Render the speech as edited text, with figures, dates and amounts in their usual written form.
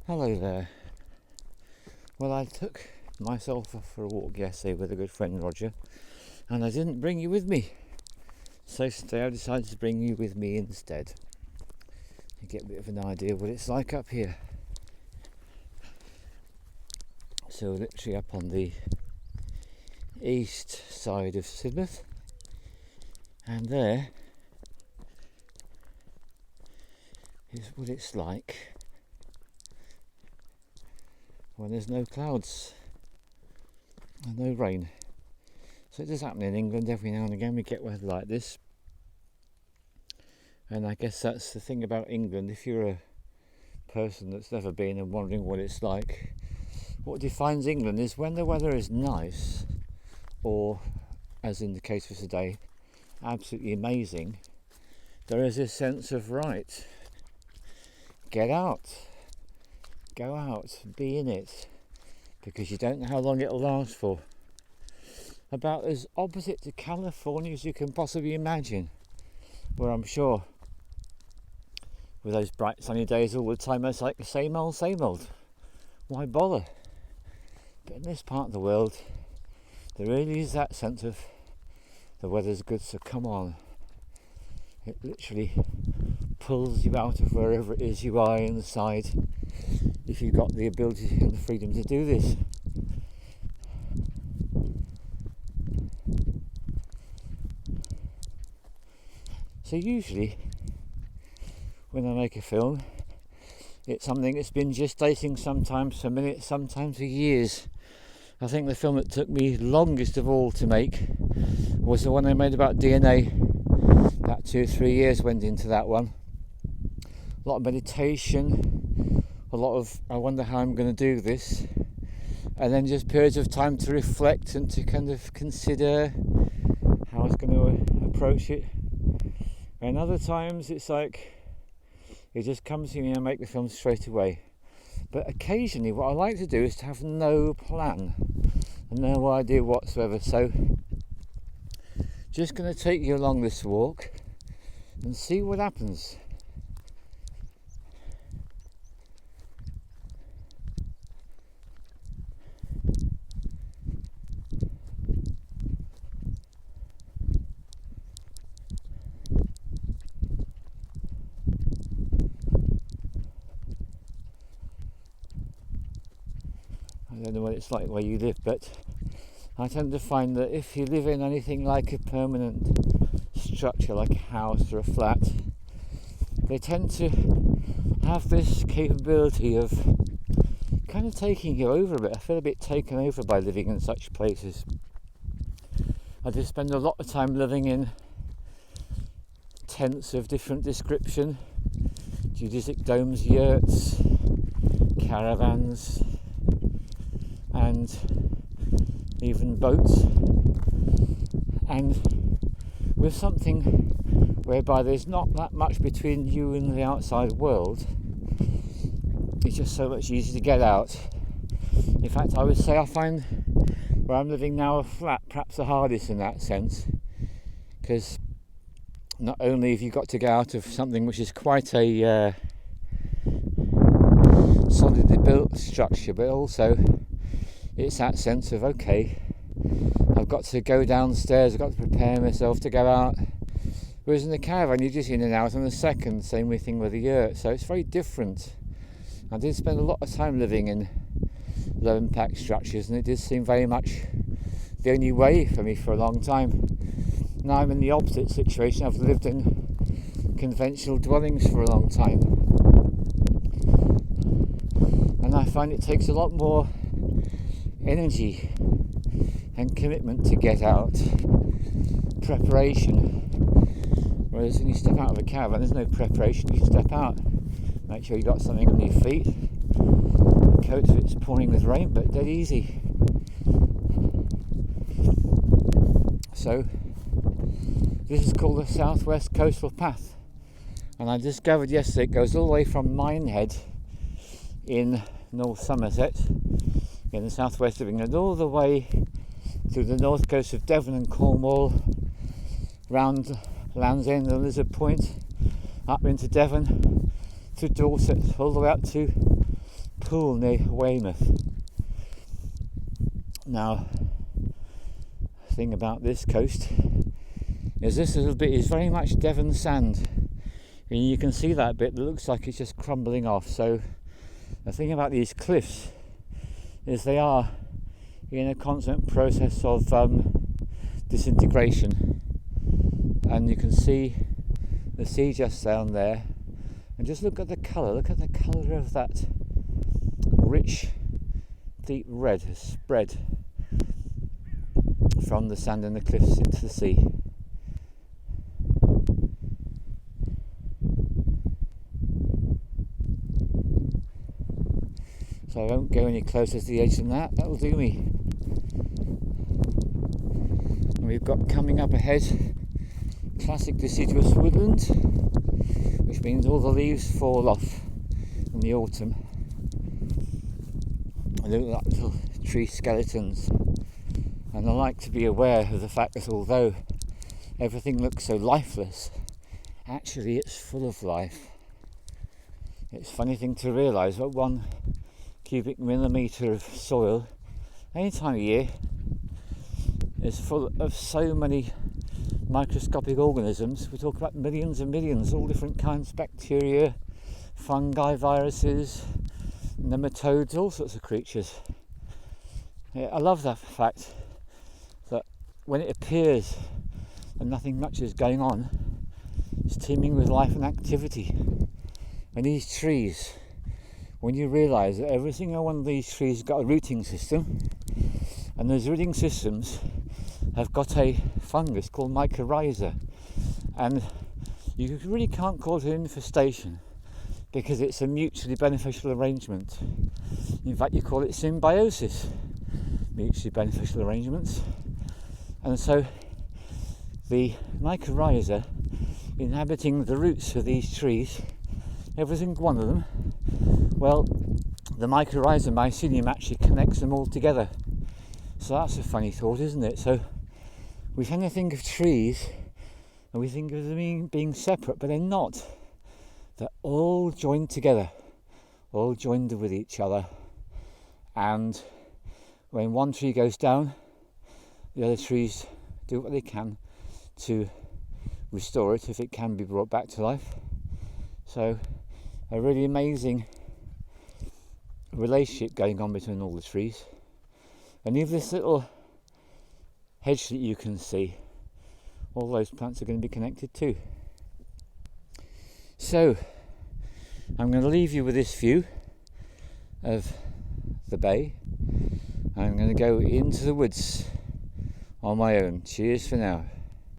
Hello there. Well, I took myself for a walk yesterday with a good friend Roger, and I didn't bring you with me. So today I decided to bring you with me instead to get a bit of an idea of what it's like up here. So literally up on the east side of Sidmouth, and there is what it's like when there's no clouds and no rain. So it does happen in England every now and again. We get weather like this, and I guess that's the thing about England. If you're a person that's never been and wondering what it's like, what defines England is when the weather is nice, or as in the case for today, absolutely amazing, there is this sense of right, get out, go out, be in it, because you don't know how long it'll last for. About as opposite to California as you can possibly imagine, where I'm sure with those bright sunny days all the time it's like the same old, why bother? But in this part of the world there really is that sense of the weather's good, so come on. It literally pulls you out of wherever it is you are inside, if you've got the ability and the freedom to do this. So usually when I make a film, it's something that's been gestating sometimes for minutes, sometimes for years. I think the film that took me longest of all to make was the one I made about DNA. About 2 or 3 years went into that one. A lot of meditation, a lot of I wonder how I'm going to do this, and then just periods of time to reflect and to kind of consider how I was going to approach it. And other times it's like it just comes to me and I make the film straight away. But occasionally what I like to do is to have no plan and no idea whatsoever. So just going to take you along this walk and see what happens. I don't know what it's like where you live, but I tend to find that if you live in anything like a permanent structure, like a house or a flat, they tend to have this capability of kind of taking you over a bit. I feel a bit taken over by living in such places. I just spend a lot of time living in tents of different description, geodesic domes, yurts, caravans, and even boats, and with something whereby there's not that much between you and the outside world. It's just so much easier to get out. In fact, I would say I find where I'm living now a flat perhaps the hardest in that sense, because not only have you got to get out of something which is quite a solidly built structure, but also it's that sense of, okay, I've got to go downstairs, I've got to prepare myself to go out. Whereas in the caravan, you're just in and out on a second, same thing with the yurt, so it's very different. I did spend a lot of time living in low impact structures, and it did seem very much the only way for me for a long time. Now I'm in the opposite situation. I've lived in conventional dwellings for a long time, and I find it takes a lot more energy and commitment to get out, preparation. Whereas when you step out of a caravan, there's no preparation. You step out, make sure you've got something on your feet, a coat if it's pouring with rain, but dead easy. So this is called the Southwest Coastal Path, and I discovered yesterday it goes all the way from Minehead in North Somerset in the southwest of England, all the way through the north coast of Devon and Cornwall, round Land's End and Lizard Point, up into Devon, to Dorset, all the way up to pool near Weymouth. Now, the thing about this coast is this little bit is very much Devon sand, and you can see that bit that looks like it's just crumbling off. So the thing about these cliffs is they are in a constant process of disintegration, and you can see the sea just down there, and just look at the colour of that rich deep red has spread from the sand and the cliffs into the sea. So I won't go any closer to the edge than that, that'll do me. And we've got coming up ahead classic deciduous woodland, which means all the leaves fall off in the autumn. They look like little tree skeletons, and I like to be aware of the fact that although everything looks so lifeless, actually it's full of life. It's a funny thing to realise that 1 cubic millimetre of soil any time of year is full of so many microscopic organisms. We talk about millions and millions, all different kinds of bacteria, fungi, viruses, nematodes, all sorts of creatures. Yeah, I love that fact that when it appears and nothing much is going on, it's teeming with life and activity. And these trees, when you realise that every single one of these trees has got a rooting system, and those rooting systems have got a fungus called mycorrhiza, and you really can't call it an infestation because it's a mutually beneficial arrangement. In fact, you call it symbiosis, mutually beneficial arrangements. And so the mycorrhiza inhabiting the roots of these trees, every single one of them, well, the mycorrhiza mycelium actually connects them all together. So that's a funny thought, isn't it? So we tend to think of trees and we think of them being separate, but they're not. They're all joined together, all joined with each other. And when one tree goes down, the other trees do what they can to restore it if it can be brought back to life. So a really amazing relationship going on between all the trees. And even this little hedge that you can see, all those plants are going to be connected too. So I'm going to leave you with this view of the bay. I'm going to go into the woods on my own. Cheers for now.